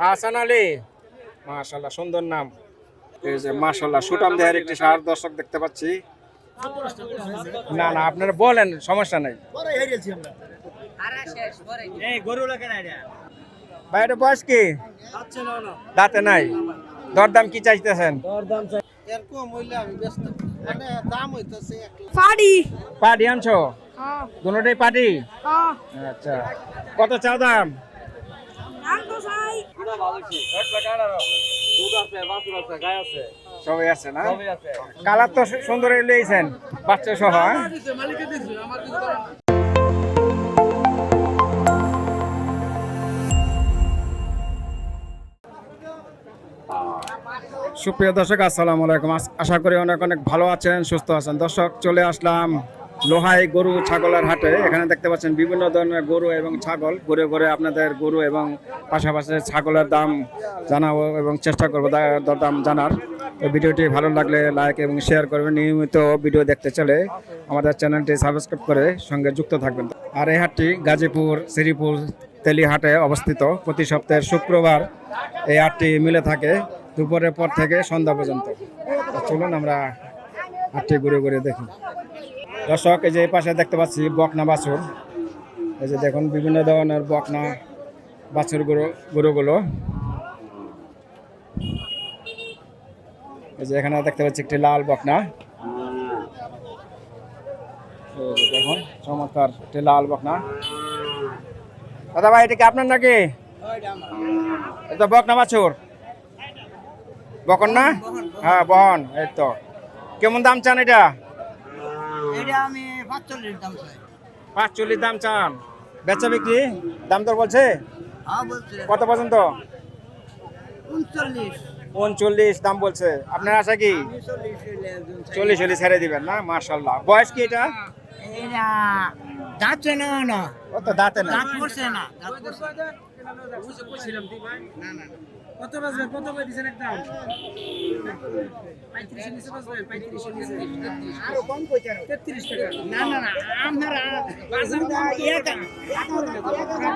হাসান আলী, মাশাআল্লাহ সুন্দর নাম। এই যে মাশাআল্লাহ সুটাম দেহের একটি ষাঁড় দর্শক দেখতে পাচ্ছি। না না আপনারা বলেন, সমস্যা নাই। ভাই এটা বয়স কি? দাঁতে নাই। দরদাম কি চাইতেছেন? পাটি আনছো? দুটোটাই পাটি? আচ্ছা, কত চাও দাম? সবাই আছে না? কালার তো সুন্দর লিয়েছেন বাচ্চা সহ। সুপ্রিয় দর্শক আসসালামু আলাইকুম। আশা করি অনেক অনেক ভালো আছেন, সুস্থ আছেন। দর্শক চলে আসলাম লোহাই গরু ছাগলের হাটে। এখানে দেখতে পাচ্ছেন বিভিন্ন ধরনের গরু এবং ছাগল। ঘুরে ঘুরে আপনাদের গরু এবং পাশাপাশি ছাগলের দাম জানাবো এবং চেষ্টা করবো দরদাম জানার। তো ভিডিওটি ভালো লাগলে লাইক এবং শেয়ার করবেন। নিয়মিত ভিডিও দেখতে চলে আমাদের চ্যানেলটি সাবস্ক্রাইব করে সঙ্গে যুক্ত থাকবেন। আর এই হাটটি গাজীপুর শ্রীপুর তেলিহাটে অবস্থিত। প্রতি সপ্তাহের শুক্রবার এই হাটটি মিলে থাকে দুপুরের পর থেকে সন্ধ্যা পর্যন্ত। চলুন আমরা হাটটি ঘুরে ঘুরে দেখি। দর্শক এই যে এই পাশে দেখতে পাচ্ছি বকনা বাছুর। এই যে দেখুন বিভিন্ন ধরনের বকনা বাছুর গরুগুলো। এই যে এখানে দেখতে পাচ্ছি একটি লাল বকনা। দেখুন চমৎকার একটি লাল বকনা। দাদা ভাই এটা কি আপনার নাকি? এটা বকনা বাছুর বকন না? হ্যাঁ বহন। এই তো কেমন দাম চান এটা? আমি 45 দাম চাই। 45 দাম চান। বেচা বিক্রি দাম দর বলছে কত পর্যন্ত? 39 দাম বলছে। আপনার আশা কি 40 হলে ছেড়ে দিবেন না? মাশাআল্লাহ। বয়স কি এটা? দাঁতে না ও তো দাঁতে না। দাঁত পড়ছে না। কত বাজবে? কত করে দিছেন একদম? 35 এর নিচে বাজবে? 35 এর নিচে আরো কম কইতে 33 টাকা। না না না আপনারা বাজার একা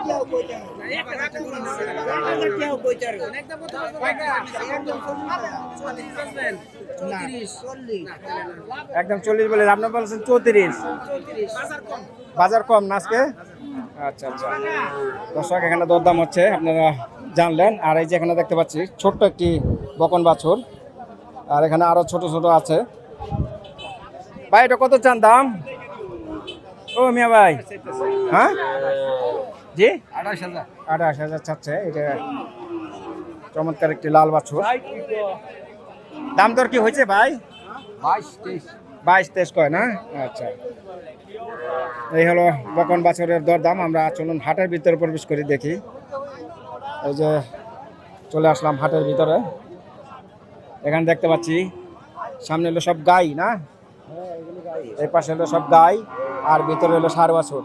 কেউ কইতে কেউ কইতে একদম কত বাজবে? একদম 34 বাজবেন? 34 একদম 40 বলে আপনি বলছেন 34। বাজার কম। বাজার কম না আজকে? আচ্ছা আচ্ছা। দর্শক এখানে দরদাম হচ্ছে, আপনারা জানলেন। আর এই যে এখানে দেখতে পাচ্ছি ছোট্ট একটি বকন বাছুর, আর এখানে আরো ছোট ছোট আছে। ভাই এটা কত চান দাম? ও মিয়া ভাই, হ্যাঁ জি 28,000 চাচ্ছে। এটা চমৎকার একটি লাল বাছুর। দাম দর কি হয়েছে ভাই? 22-23 কয় না? আচ্ছা, এই হলো বকন বাছুরের দরদাম। আমরা চলুন হাটের ভিতরে প্রবেশ করি, দেখি। এই যে চলে আসলাম হাটের ভিতরে। এখানে দেখতে পাচ্ছি সামনে হলো সব গাই না? এই পাশে হলো সব গাই, আর ভিতরে হলো ষাঁড় বাছুর।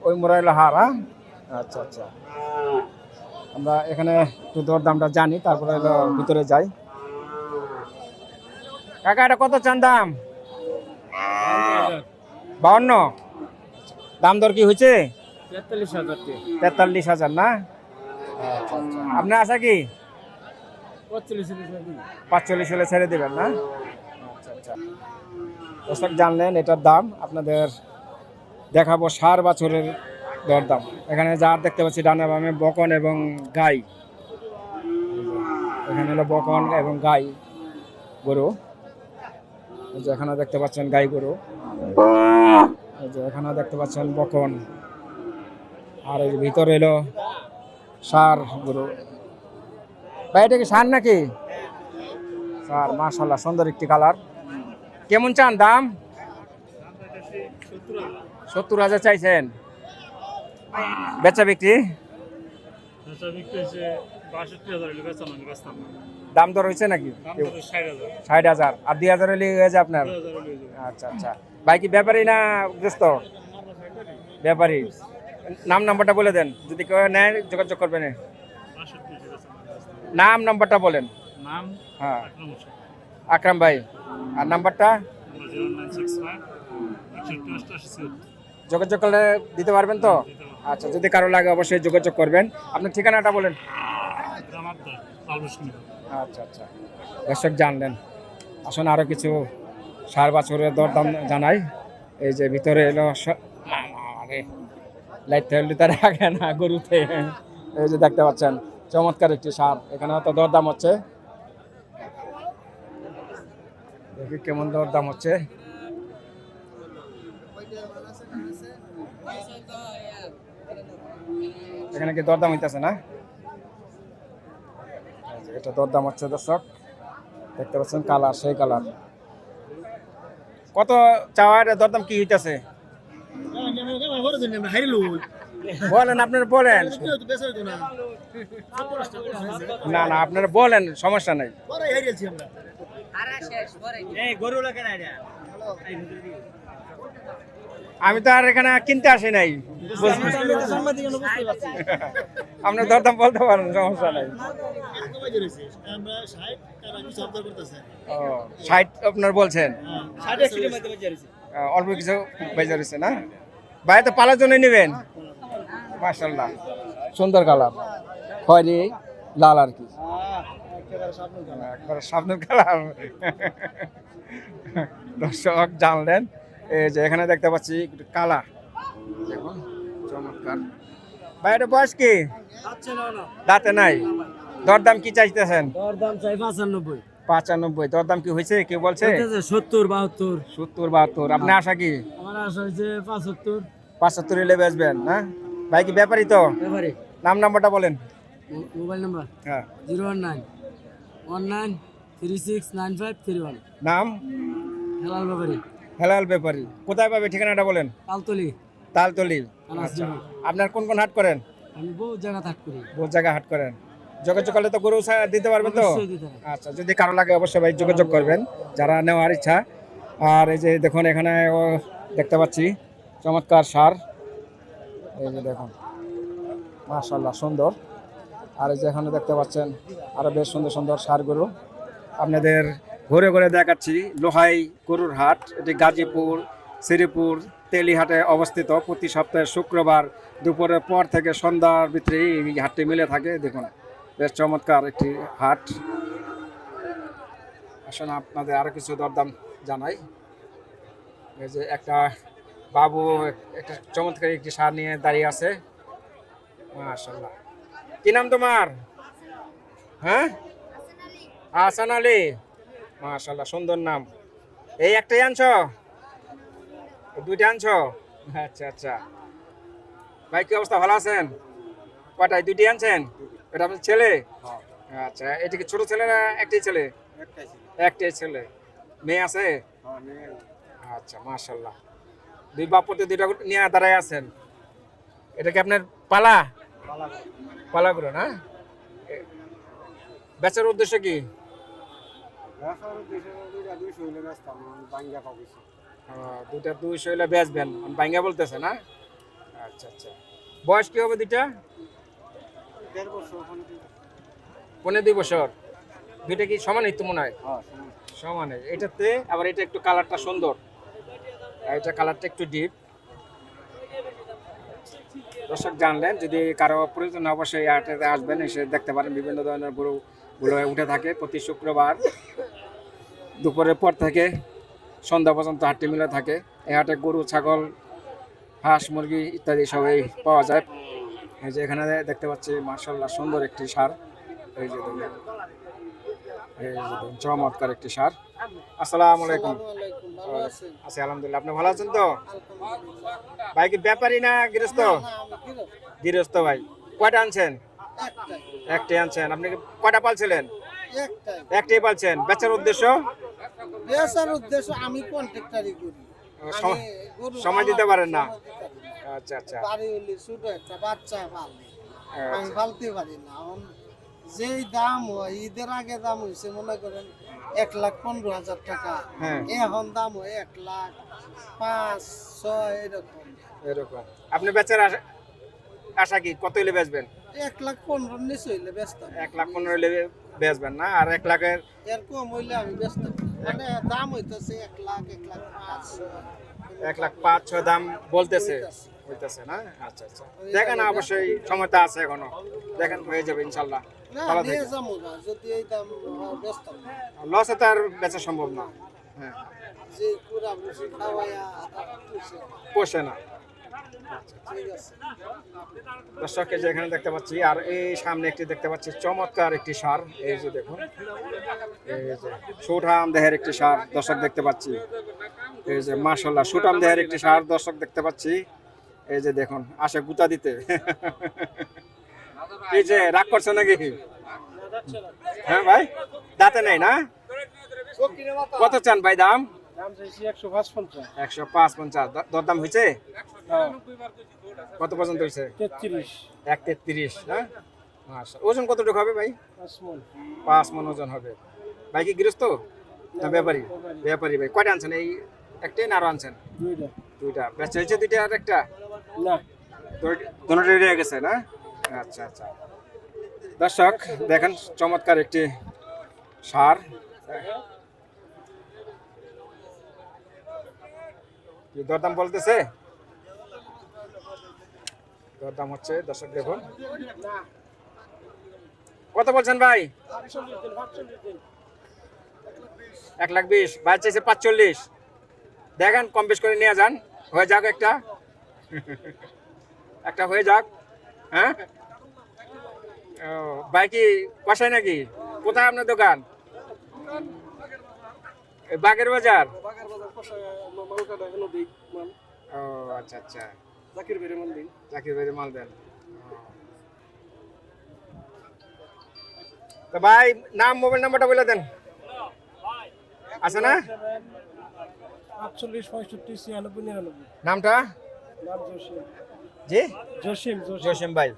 ওই মোড়া হলো হার। হ্যাঁ আচ্ছা আচ্ছা। আমরা এখানে একটু দরদামটা জানি, তারপরে হলো ভিতরে যাই। কাকা এটা কত চান দাম? 52। দাম দর কি হয়েছে? 43,000 না? আপনার আশা কি 45 হলে ছেড়ে দেবেন না? আচ্ছা আচ্ছা। দর্শক জানলেন এটার দাম। আপনাদের দেখাবো ষাঁড় বাছুরের দরদাম। এখানে যা দেখতে পাচ্ছি ডানে বামে বকন এবং গাই। এখানে হলো বকন এবং গাই গরু। এই যে এখানে দেখতে পাচ্ছেন গাই গরু। এই যে এখানে দেখতে পাচ্ছেন বকন, আর এর ভিতরে এলো ষাঁড় গরু। ভাই এটা কি ষাঁড় নাকি? ষাঁড়, মাশাআল্লাহ সুন্দর একটি কালার। কেমন চান দাম? 70,000 চাইছেন। বেচা বিক্রি দাম দর হয়েছে নাকি? 60,000 আর 2,000 হলে হয়ে যায় আপনার? আচ্ছা আচ্ছা। ভাই কি ব্যাপারী না গ্রস্ত? ব্যাপারী। নাম নাম্বারটা বলে দেন, যদি কেউ নেয় যোগাযোগ করবেন। নাম নাম্বারটা বলেন। হ্যাঁ আকরাম ভাই। আর নাম্বারটা? যোগাযোগ করলে দিতে পারবেন তো? আচ্ছা, যদি কারো লাগে অবশ্যই যোগাযোগ করবেন। আপনার ঠিকানাটা বলেন। আচ্ছা আচ্ছা, দর্শক জানলেন। আসুন আরো কিছু সার বাছুরের দরদাম জানাই। এই যে ভিতরে এলো লাইট তার আগে না গরুতে, এই যে দেখতে পাচ্ছেন চমৎকার একটি সার। এখানে তো দরদাম হচ্ছে, দেখি কেমন দরদাম হচ্ছে। এখানে কি দরদাম হইতেছে না? এই যে এটা দরদাম হচ্ছে দর্শক, দেখতে পাচ্ছেন কালার সেই কালার। কত চাওয়ার দরদাম কি হইতেছে বলেন, আপনারা বলেন। না না, আপনারা বলেন, সমস্যা নাই। আমি তো আর এখানে কিনতে আসি নাই, আপনার দরদাম বলতে পারেন, সমস্যা নাই। ও 60 আপনার বলছেন, অল্প কিছু বেজে রয়েছে না ভাই? তো পালার জন্য নেবেন। মাশাআল্লাহ, সুন্দর কালার, খয়েরি লাল আর কি, একবার সামনের কালার। দর্শক জানলেন, এই যে এখানে দেখতে পাচ্ছি একটু কালা, দেখুন চমৎকার। ভাই এটা বয়স কি? দাঁতে নাই। দরদাম কি চাইতেছেন? দরদাম চাই 95। 95। দরদাম কি হয়েছে, কি বলছে? 70 72। 70 72। আপনি আশা কি? আমার আশা হচ্ছে 75। 75 এলে বেচবেন না ভাই? কি ব্যাপারই তো? ব্যাপারে নাম নাম্বারটা বলেন। মোবাইল নাম্বার হ্যাঁ, 01919369531। নাম? হেলাল ব্যাপারে। হেলাল ব্যাপারী। কোথায় পাবে ঠিকানাটা বলেন। তালতলি। তালতলি। আনাস আচ্ছা, জমি। আপনার কোন কোন হাট করেন? আমি বহু জায়গা থাক করি। বহু জায়গায় হাট করেন। যোগাযোগ করলে তো গরু দিতে পারবেন তো? অবশ্যই দিতে হবে। আচ্ছা, যদি কারো লাগে অবশ্যই ভাই যোগাযোগ করবেন যারা নেওয়ার ইচ্ছা। আর এই যে দেখুন এখানে দেখতে পাচ্ছি চমৎকার সার, এই যে দেখুন মাশাআল্লাহ সুন্দর। আর এই যে এখানে দেখতে পাচ্ছেন আরো বেশ সুন্দর সুন্দর সার গরু আপনাদের ঘুরে ঘুরে দেখাচ্ছি। লোহাই গরুর হাট, এটি গাজীপুর শ্রীপুর তেলিহাটে অবস্থিত। প্রতি সপ্তাহে শুক্রবার দুপুরের পর থেকে সন্ধ্যার ভিতরে এই হাটটি মিলে থাকে। দেখুন বেশ চমৎকার একটি হাট। আসলে আপনাদের আরো কিছু দরদাম জানাই। এই যে একটা বাবু একটা চমৎকার একটি সার নিয়ে দাঁড়িয়ে আছে। মাশাআল্লাহ, কি নাম তোমার? হ্যাঁ, হাসান আলী। মাশাআল্লাহ, সুন্দর নাম। এই একটাই আনছো? দুইটা আনছো? আচ্ছা আচ্ছা। ভাই কি অবস্থা, ভালো আছেন? কয়টায়? দুইটি আনছেন? এটা আপনার ছেলে? আচ্ছা, এটা কি ছোট ছেলে না একটাই ছেলে? একটাই ছেলে। মেয়ে আছে? আচ্ছা, মাশাআল্লাহ। দুই বাপ পুতে দুইটা নিয়ে দাঁড়ায় আছেন। এটা কি আপনার পালা? পালা করে না? বেচার উদ্দেশ্য কি? দুইটা 200 হইলে বেচবেন, বাইঙ্গা বলতেছে না? আচ্ছা আচ্ছা। বয়স কি হবে দুইটা? 1.5 বছর। দুইটা কি সমানই তো মনে হয়? সমানে। এটাতে আবার এটা একটু কালারটা সুন্দর, আর এটা কালারটা একটু ডিপ। দর্শক জানলেন, যদি কারো প্রয়োজন অবশ্যই হাটে আসবেন, এসে দেখতে পারেন। বিভিন্ন ধরনের গরুগুলো উঠে থাকে প্রতি শুক্রবার দুপুরের পর থেকে সন্ধ্যা পর্যন্ত হাটটি মিলে থাকে। এই হাটে গরু ছাগল হাঁস মুরগি ইত্যাদি সবই পাওয়া যায়। এই যে এখানে দেখতে পাচ্ছি মাশাআল্লাহ সুন্দর একটি সার। এই যে দেখুন, এই যে দেখুন চমৎকার একটি সার। আসসালামু আলাইকুম। আছি আলহামদুলিল্লাহ, আপনি ভালো আছেন তো? ভাই কি ব্যাপারী না গৃহস্থ? গৃহস্থ। ভাই কয়টা আনছেন? একটাই আনছেন। আপনি কি কয়টা পালছিলেন? একটাই পালছেন। বেচার উদ্দেশ্য? বেচার উদ্দেশ্য আমি কন্ট্রাক্টরি করি, সময় দিতে পারেন না? আচ্ছা আচ্ছা। বাড়ি হলে ছোট একটা বাচ্চা পালে, আমি পালতে পারি না। এখন যেই দাম হয়, ঈদের আগে দাম হয়েছে মনে করেন 1,15,000 টাকা, এখন দাম হয় 1,05,6 এরকম এরকম। আপনি বেচার আশা কি কত হইলে বেচবেন? 1,15,000 নিচে হইলে ব্যস্ত, 1,15,000 হইলে বেচবেন না? আর 1 লাখের এর কম হইলে আমি ব্যস্ত। মানে দাম হইতেছে 1,00,000, 1,05,600, 1,05,600 দাম বলতেছে। হইতেছে না? আচ্ছা আচ্ছা, দেখেন অবশ্যই সময়টা আছে এখনো, দেখেন হয়ে যাবে ইনশাল্লাহ। না ভালো নিয়ে থাকেন। যাবো না, যদি এই দাম ব্যস্ত না, লসে তো আর বেচা সম্ভব না। হ্যাঁ, যে কুড়া বসে খাওয়াইয়া পুষে। পোষে না। ঠিক আছে। দর্শক এই যে এখানে দেখতে পাচ্ছি, আর এই সামনে একটি দেখতে পাচ্ছি চমৎকার একটি সার, এই যে দেখুন, এই যে সুঠাম দেহের একটি সার দর্শক দেখতে পাচ্ছি, এই যে মাশাআল্লাহ সুঠাম দেহের একটি সার দর্শক দেখতে পাচ্ছি, এই যে দেখুন আসে গুতা দিতে। এই যে রাগ করছো নাকি? হ্যাঁ ভাই, দাঁতে নেই না? কত চান ভাই দাম? দাম চাইছি 155। 155। দরদাম হয়েছে? কত পর্যন্ত হয়েছে? 33। 133 না? মাশাআল্লাহ। ওজন কতটুকু হবে ভাই? 5 মণ। 5 মণ ওজন হবে। ভাই কি গৃহস্থ না ব্যাপারী? ব্যাপারী ভাই। কয়টা আনছেন? এই একটাই না আরো আনছেন? দুইটা। দুইটা। বেচা হয়েছে দুইটা আর একটা? না। দুটোটাই রয়ে গেছে না? আচ্ছা আচ্ছা। দর্শক দেখেন চমৎকার একটি সার। কি দরদাম বলতেছে? দরদাম হচ্ছে দর্শক দেখুন। কত বলছেন ভাই? 1,20,000। ভাই চাইছে 45। দেখেন কম বেশ করে নিয়ে যান, হয়ে যাক একটা। একটা হয়ে যাক। হ্যাঁ, ও ভাই কি কষায় নাকি? কোথায় আপনার দোকান? এই বাগের বাজার। ও আচ্ছা আচ্ছা, জাকির ভাইয়ের মাল দেন। তো ভাই নাম মোবাইল নাম্বারটা বলে দেন, আছে না? 48 65 96 99। নামটা? নাম জসিম। জি, জসিম। জসিম ভাই।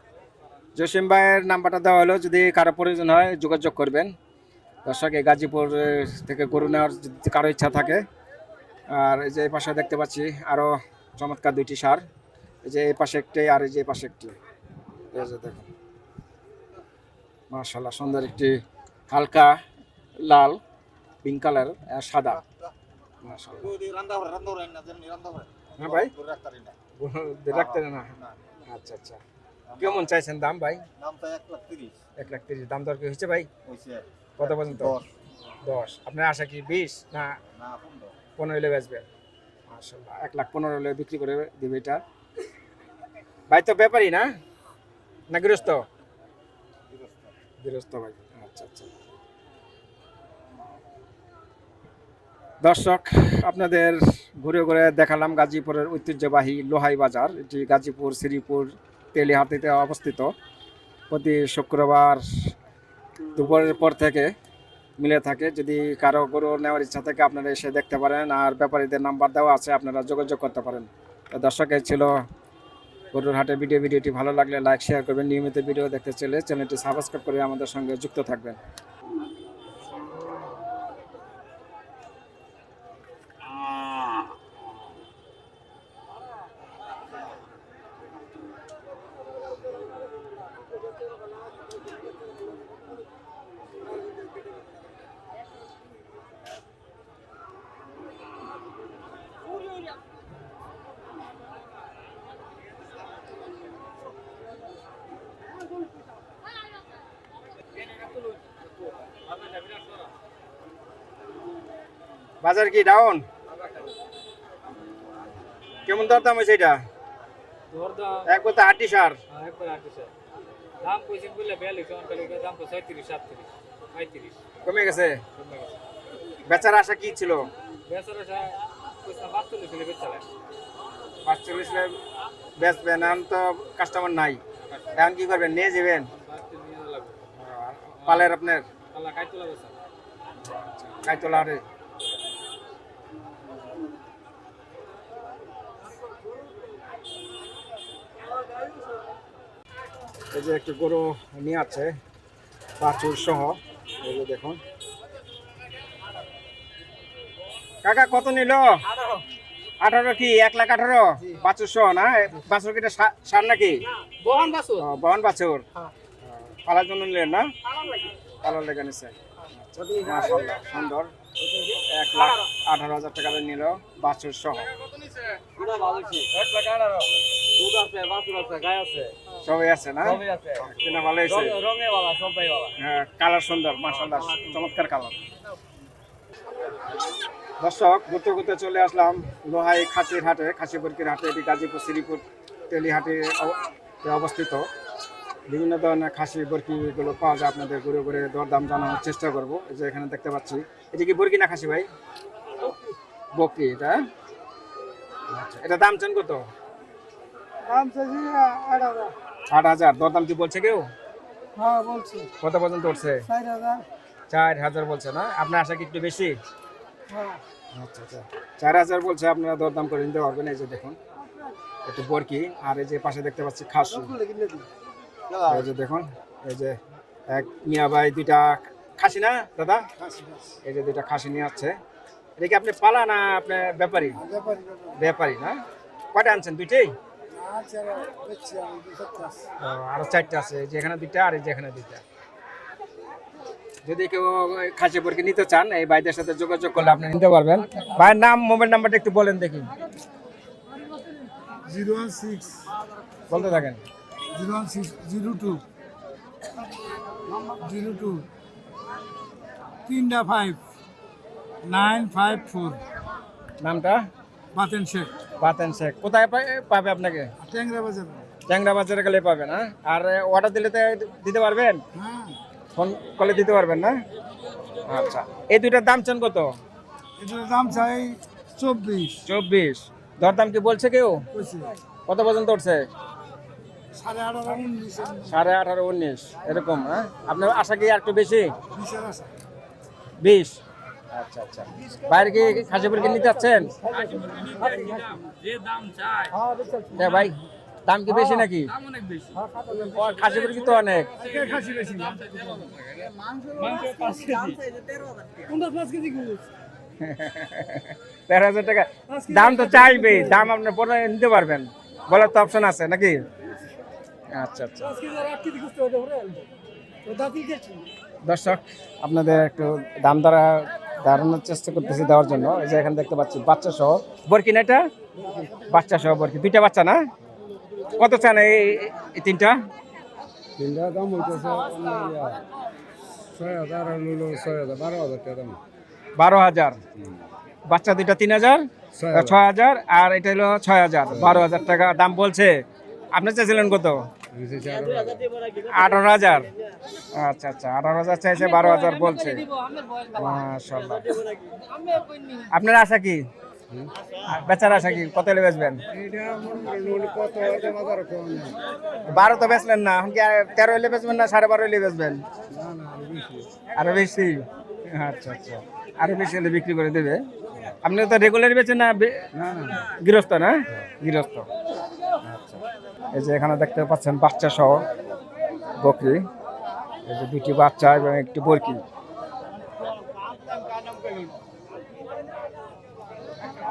জসিম ভাইয়ের নাম্বারটা দেওয়া হলো, যদি কারো প্রয়োজন হয় যোগাযোগ করবেন। দর্শক এই গাজীপুর থেকে গরু নেওয়ার যদি কারো ইচ্ছা থাকে। আর এই যে এই পাশে দেখতে পাচ্ছি আরো চমৎকার দুইটি সার, এই যে এই পাশে একটি আর এই যে এই পাশে একটি, এই যে দেখুন মাশাআল্লাহ সুন্দর একটি হালকা লাল পিঙ্ক কালার আর সাদা। মাশাআল্লাহ। হ্যাঁ ভাই, রাখতে না? আচ্ছা আচ্ছা, কেমন চাইছেন দাম ভাই? দামটা 1,30,000 1,30,000। দাম দর কি হয়েছে ভাই? হইছে। কত পর্যন্ত? 10। আপনার আশা কি 20 না না 15। 15 হলে বেচবেন? মাশাআল্লাহ, 1,15,000 হলে বিক্রি করে দিবে এটা। ভাই তো ব্যাপারী না, না গৃহস্থ? গৃহস্থ ভাই। আচ্ছা আচ্ছা। দর্শক আপনাদের ঘুরে ঘুরে দেখালাম গাজীপুরের ঐতিহ্যবাহী লোহাই বাজার। এটি গাজীপুর শ্রীপুর তেলিহাটিতে অবস্থিত। প্রতি শুক্রবার দুপুরের পর থেকে মিলে থাকে। যদি কারো গরু নেওয়ার ইচ্ছা থাকে আপনারা এসে দেখতে পারেন, আর ব্যাপারীদের নাম্বার দেওয়া আছে, আপনারা যোগাযোগ করতে পারেন। তো দর্শক এই ছিল গরুর হাটে ভিডিওটি ভালো লাগলে লাইক শেয়ার করবেন। নিয়মিত ভিডিও দেখতে চাইলে চ্যানেলটি সাবস্ক্রাইব করে আমাদের সঙ্গে যুক্ত থাকবেন। বাজার কি ডাউন? কেমন দরদাম হয়েছে এটা? এক কথা 80 সার। দাম কইছেন বলে 42 দাম তো 37 37 35 কমে গেছে। বেচার আশা কি ছিল? বেচারা কইছে 45 হলে বেচালা 45 এ বেচবেন, এখন তো কাস্টমার নাই, এখন কি করবেন? নিয়ে যাবেন পালের আপনার আল্লাহ খাইতলা বেচা কাইতলা রে। এই যে একটু গরু নিয়ে আছে বাছুর সহ, এই যে দেখুন। কাকা কত নিল? 18 কি? 1,18,000 বাছুর সহ না? বাছুর কি সার নাকি? বহন বাছুর। বহন বাছুর পালার জন্য নিলেন না? পালার লেগে নিচ্ছে। মাশাআল্লাহ সুন্দর। 1,18,000 টাকা নিল বাছুর সহ। সবই আছে না? কিনা ভালো হয়েছে। হ্যাঁ, কালার সুন্দর, মাশাআল্লাহ, চমৎকার কালার। দর্শক, ঘুরতে ঘুরতে চলে আসলাম লোহাই খাসির হাটে, খাসি বরকির হাটে। এটি গাজীপুর শ্রীপুর তেলিহাটে অবস্থিত। বিভিন্ন ধরনের খাসি বরকিগুলো পাওয়া যায়। আপনাদের ঘুরে ঘুরে দরদাম জানানোর চেষ্টা করবো। এই যে এখানে দেখতে পাচ্ছি, এটি কি বরকি না খাসি ভাই? বকরি। এটা আচ্ছা, এটা দাম চান কত? দাম চাইছি 8,000। 8,000। দরদাম কি বলছে কেউ? হ্যাঁ বলছি কত পর্যন্ত উঠছে? 4,000। 4,000 বলছে না? আপনার আশা কি একটু বেশি? হ্যাঁ আচ্ছা আচ্ছা, 4,000 বলছে। আপনারা দরদাম করে নিতে পারবেন। এই যে দেখুন, একটু বরকি। আর এই যে পাশে দেখতে পাচ্ছি খাসি। এই যে দেখুন, এই যে এক মিয়া ভাই দুইটা খাসি না দাদা? এই যে দুইটা খাসি নিয়ে আসছে। এটা কি আপনি পালা না আপনি ব্যাপারী? ব্যাপারী না? কয়টা আনছেন? দুইটাই? আরো 4টা আছে। এই যে এখানে 2টা আর এই যে এখানে 2টা। যদি কেউ খাসি বরকি নিতে চান, এই ভাইদের সাথে যোগাযোগ করলে আপনি নিতে পারবেন। ভাইয়ের নাম, মোবাইল নাম্বারটা একটু বলেন দেখি। 016 বলতে থাকেন। 02 3 954। নামটা? বাতেন শেখ, বাতেন শেখ। কোথায় পাবে আপনাকে? ট্যাংরা বাজার। ট্যাংরা বাজারে গেলে পাবে না? আর অর্ডার দিলে তো দিতে পারবেন? হ্যাঁ, ফোন করলে দিতে পারবেন না? আচ্ছা, এই দুইটার দাম চান কত? এটার দাম চাই 24। 24। দরদাম কি বলছে কেউ? কইছে কত পর্যন্ত উঠছে? 18,500 18,500 19 এরকম। হ্যাঁ, আপনার আশা কি আর একটু বেশি? 20 আছে। 20। আচ্ছা আচ্ছা, বাইরে কি খাসি বরকি নিতে চাচ্ছেন? যে দাম চায় হ্যাঁ ভাই, দাম কি বেশি নাকি? দাম অনেক বেশি। খাসি বরকি তো অনেক। খাসি বেশি না। মাংস 5 কেজি। 5 কেজি গুছ। 13,000 টাকা দাম তো চাইবে। দাম আপনি পরে নিতে পারবেন, বলার তো অপশন আছে নাকি? আচ্ছা আচ্ছা। 5 কেজি আর 8 কেজি গুছ তো ওরে। তো দাঁতি গেছে। দর্শক, আপনাদের একটু দাম ধারণার চেষ্টা করতেছি দেওয়ার জন্য। এই যে এখানে দেখতে পাচ্ছি বাচ্চা সহ বরকি না? এটা বাচ্চা সহ বরকি। 2টা বাচ্চা না? কত চান এই 3টা? 3টা দাম হইতেছে 6,000 আর হলো 6,000 12,000 টাকা দাম। 12,000। বাচ্চা 2টা 3,000, 6,000 আর এটা হলো 6,000। 12,000 টাকা দাম বলছে। আপনি চাইছিলেন কত? 18,000। আচ্ছা আচ্ছা, 18,000 চাইছে, 12,000 বলছে। মাশাআল্লাহ। আপনার আশা কি? বেচার আশা কি? কত হলে বেচবেন? এটা কত হতে বাজার কম। 12 তো বেচলেন না, এখন কি 13 হলে বেচবেন না 12.5 হলে বেচবেন? না না বেশি। আরো বেশি? আচ্ছা আচ্ছা, আরো বেশি হলে বিক্রি করে দেবে। আপনি তো রেগুলার বেচেন না? না না গৃহস্থ না? গৃহস্থ। আচ্ছা, এই যে এখানে দেখতে পাচ্ছেন বাচ্চা সহ বকরি। এই যে 2টি বাচ্চা এবং একটি বরকি।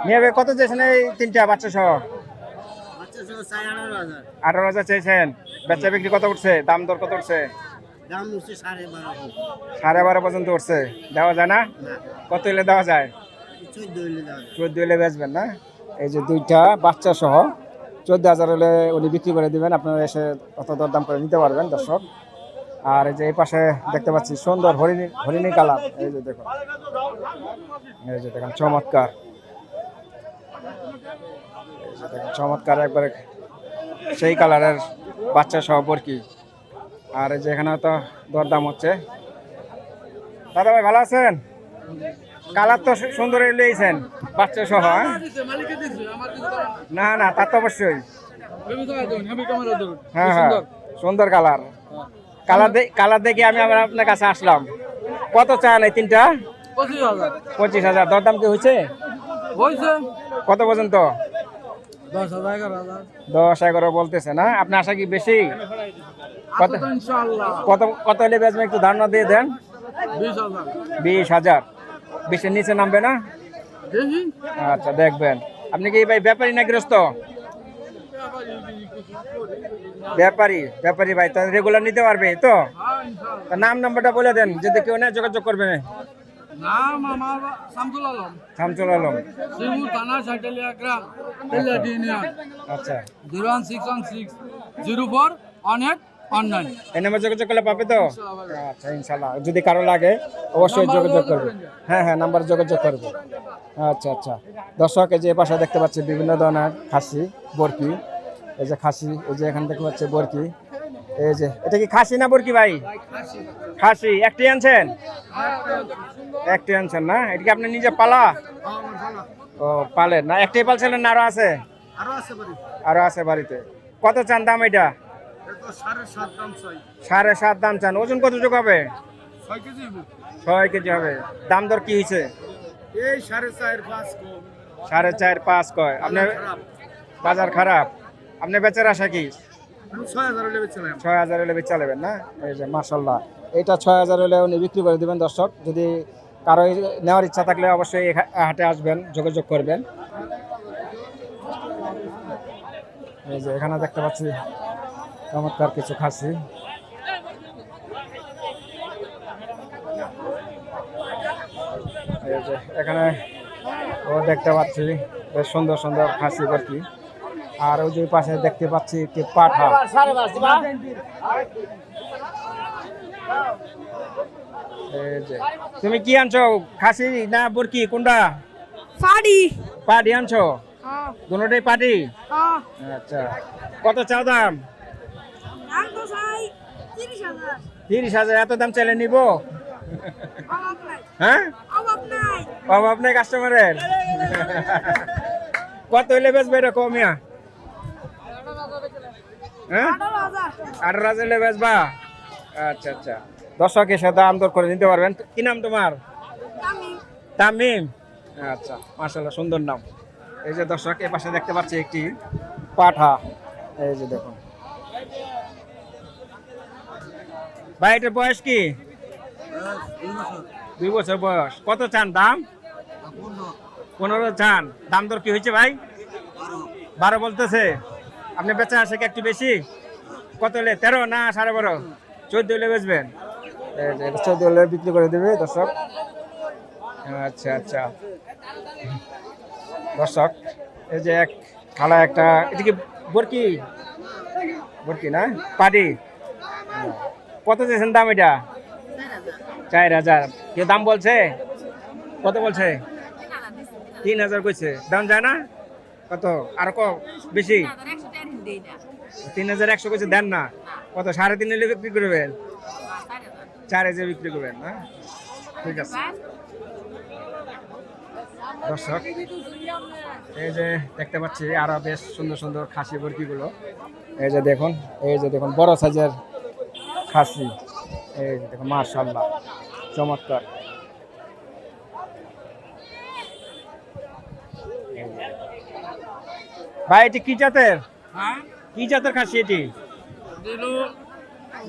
নিয়ে কত চেয়েছেন এই 3টা বাচ্চা সহ? আচ্ছা স্যার 18,000। 18,000 চেয়েছেন। বেচা বিক্রি কত উঠছে? দাম দর কত উঠছে? দাম হচ্ছে 12,500। 12.5 পর্যন্ত উঠছে। দেওয়া যায় না? কত হলে দেওয়া যায়? 14 হইলে দাও। 14 হলে বেচবেন না? এই যে 2টা বাচ্চা সহ 14,000 হলে উনি বিক্রি করে দিবেন। আপনারা এসে কত দরদাম করে নিতে পারবেন দর্শক। আর এই যে এই পাশে দেখতে পাচ্ছি সুন্দর হরিণী কালার। এই যে দেখুন, এই যে দেখুন, চমৎকার। এই যে দেখুন, চমৎকার একবারে সেই কালারের বাচ্চা সহ বরকি। আর এই যে এখানে তো দরদাম হচ্ছে। দাদা ভাই ভালো আছেন? কালার তো সুন্দর লিয়েছেন বাচ্চা সহ। হ্যাঁ? না না, তা তো অবশ্যই। হ্যাঁ হ্যাঁ, সুন্দর কালার। কালার দেখে আমি আপনার কাছে আসলাম। কত চান এই 3টা? 25,000। দরদাম কি হয়েছে? কত পর্যন্ত? 10-11 বলতেছে না? আপনার আশা কি বেশি? কত কত হলে বেচবেন একটু ধারণা দিয়ে দেন। 20,000। 20-এর নিচে নামবে না? আচ্ছা, দেখবেন। আপনি কি ভাই ব্যাপারী না গৃহস্থ? ব্যাপারী ভাই, তো রেগুলার নিতে পারবে তো? নাম নাম্বারটা বলে দেন, যদি কেউ না যোগাযোগ করবে। নাম আমার শামসুল আলম, শামসুল আলম। শ্রীপুর থানা সাইটেলিয়া গ্রাম, তেলিয়াটি ইউনিয়ন। আচ্ছা, 01616041819। এই নাম্বার যোগাযোগ করলে পাবে তো? আচ্ছা, ইনশাল্লাহ। যদি কারো লাগে অবশ্যই যোগাযোগ করবে। হ্যাঁ হ্যাঁ, নাম্বার যোগাযোগ করবে। আচ্ছা আচ্ছা, দর্শক এই যে পাশে দেখতে পাচ্ছি বিভিন্ন ধরনের খাসি বরকি। এই যে খাসি, এই যে এখানে দেখতে পাচ্ছি বরকি। এই যে এটা কি খাসি না বরকি ভাই? খাসি। একটি আনছেন? একটি আনছেন না? এটা কি আপনি নিজে পালা? ও, পালেন না? একটাই পালছিলেন না আরো আছে? আরো আছে বাড়িতে। কত চান দাম এটা? 7.5 দাম চান। ওজন কতটুকু হবে? 6 কেজি হবে। দাম দর কি হয়েছে? এই 4.5-5 কম। 4.5-5 কয়। আপনার বাজার খারাপ? আপনি বেচার আশা কি? 6000 হলে বেচলাম। 6000 হলে বেচা নেবেন না? এই যে মাশাল্লাহ, এটা 6000 হলে উনি বিক্রি করে দিবেন। দর্শক, যদি কারো নেওয়ার ইচ্ছা থাকলে অবশ্যই এই হাটে আসবেন, যোগাযোগ করবেন। এই যে এখানে দেখতে পাচ্ছি চমৎকার কিছু খাসি। এই যে এখানে ও দেখতে পাচ্ছি বেশ সুন্দর সুন্দর খাসি বরকি। আর ওই যে পাশে দেখতে পাচ্ছি একটি পাঠা। এই যে তুমি কি আনছো, খাসি না বরকি কোনটা? পাড়ি। পাটি আনছো? হ্যাঁ দুটোটাই পাটি? হ্যাঁ। আচ্ছা, কত চাও দাম? দাম তো চাই 30,000। 30,000? এত দাম চাইলে নিব? অভাব নাই। হ্যাঁ, অভাব নাই। অভাব নেই কাস্টমারের। কত হইলে বেচবে এটা কমিয়া? হ্যাঁ, 18,000। 18,000 হলে বেচবা? আচ্ছা আচ্ছা, দর্শক এসে দাম দর করে নিতে পারবেন। কি নাম তোমার? আমি তামিম। আচ্ছা, মাশাআল্লাহ, সুন্দর নাম। এই যে দর্শক এ পাশে দেখতে পাচ্ছি একটি পাঠা। এই যে দেখুন ভাই, এটার বয়স কি? 2 বছর বয়স। কত চান দাম? 15 চান। দাম দর কি হয়েছে ভাই? 12 বলতেছে। আপনি বেচা আসে কি একটু বেশি? কত হলে? 13 না 12.5? 14 হলে বেচবেন? 14 হলে বিক্রি করে দেবে দর্শক। আচ্ছা আচ্ছা, দর্শক এই যে এক খালা একটা, এটা কি বরকি? বরকি না পাটি? কত দিয়েছেন দাম এটা? 4,000। কে দাম বলছে? কত বলছে? 3,000 কইছে। দাম যায় না? কত আর বেশি? 3,100 কইছে, দেন না? কত? 3.5 হলে বিক্রি করবেন? 4,000 বিক্রি করবেন না? ঠিক আছে দর্শক, এই যে দেখতে পাচ্ছি আরো বেশ সুন্দর সুন্দর খাসি বরকিগুলো। এই যে দেখুন, এই যে দেখুন বড় সাইজের খাসি। এই যে দেখুন, মাশাআল্লাহ, চমৎকার। ভাই এটি কি জাতের? হ্যাঁ, কি জাতের খাসি এটি? দিলো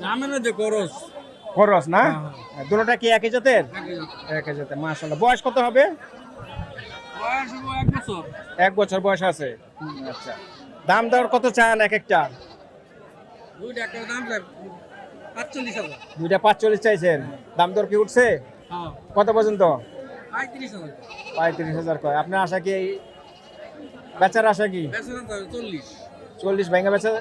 নামের যে করস। খরচ না? দুটোটা কি একই জাতের? একই জাতের, মাশাআল্লাহ। বয়স কত হবে? বয়স হলো 1 বছর। 1 বছর বয়স আছে। আচ্ছা, দাম দর কত চান এক একটা? দুইটা একটা দাম চাই 45,000। দুইটা 45 চাইছেন। দাম দর কি উঠছে? হ্যাঁ, কত পর্যন্ত? 35,000। 35,000 কয়। আপনার আশা কি, বেচার আশা কি? বেচলাম তো 40। 40 ভেঙে বেচা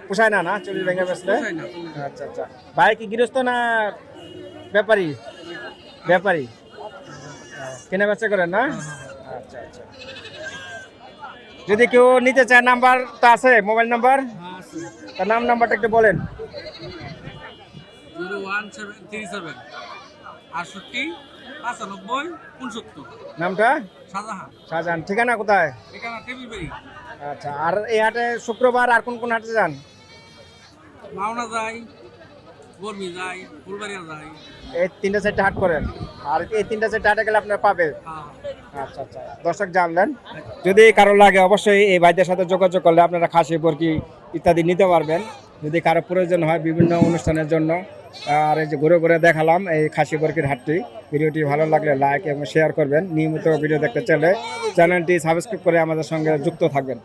পোষায় না? না 40 ভেঙে বেচলে? পোষায় না, 40। আচ্ছা আচ্ছা, ভাই কি গৃহস্থ না ব্যাপারী? ব্যাপারী, কেনা বেচা করেন না? আচ্ছা আচ্ছা, যদি কেউ নিতে চায় নাম্বার তো আছে, মোবাইল নাম্বার? হ্যাঁ আছে। তার নাম্বারটা একটু বলেন। 01737 68 95 69। নামটা? শাহজাহান। শাহজাহান। ঠিকানা কোথায়? এখানে টেবিল বাড়ি। আচ্ছা, আর এই হাটে শুক্রবার আর কোন কোন হাটে যান? মাওনা যাই, বর্মি যাই, ফুলবাড়িয়া যাই। এই 3-4টা হাট করেন, আর এই 3-4টা হাটে গেলে আপনার পাবে। হ্যাঁ। আচ্ছা আচ্ছা, দর্শক জানলেন। যদি কারো লাগে অবশ্যই এই ভাইদের সাথে যোগাযোগ করলে আপনারা খাসি বরকি ইত্যাদি নিতে পারবেন, যদি কারো প্রয়োজন হয় বিভিন্ন অনুষ্ঠানের জন্য। আর এই যে ঘুরে ঘুরে দেখালাম এই খাসি বরকির হাটটি। ভিডিওটি ভালো লাগলে লাইক এবং শেয়ার করবেন। নিয়মিত ভিডিও দেখতে চাইলে চ্যানেলটি সাবস্ক্রাইব করে আমাদের সঙ্গে যুক্ত থাকবেন।